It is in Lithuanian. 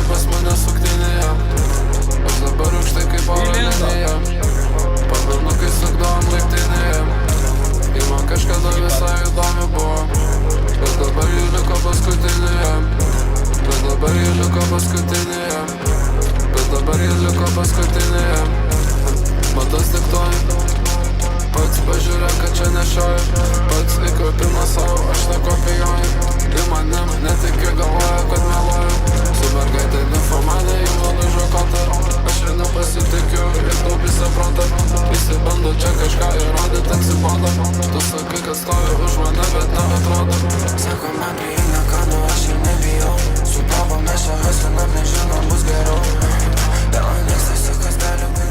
pas mane suktinėje. Aš dabar aukštai kaip oro linija. Pamenu, kai sukdavom laiptinėje. Ir man kažkada visai įdomi buvo. Bet dabar ji liko paskutinėje. Bet dabar ji liko paskutinėje. Bet dabar ji liko paskutinėje. Matas diktuoja. Pats pažiūrė, kad čia nešioju. Pats įkvėpimas savo, aš nekopijuoju. Į manim netiki, galvoja, kad meluoju. Su mergaitė nefamane, jau nulūžo kotą. Aš ir nepasitikiu, ir taupysi protą. Visi bando čia kažką įrodyti, atsibodo. Tu sakai, kad stovi už mane, bet neatrodo. Sako man prieit nekanu, aš ir nebijau. Su tavo mes čia haslinam, nežinom, bus geriau. Dėl aneks tai su kas gali būti.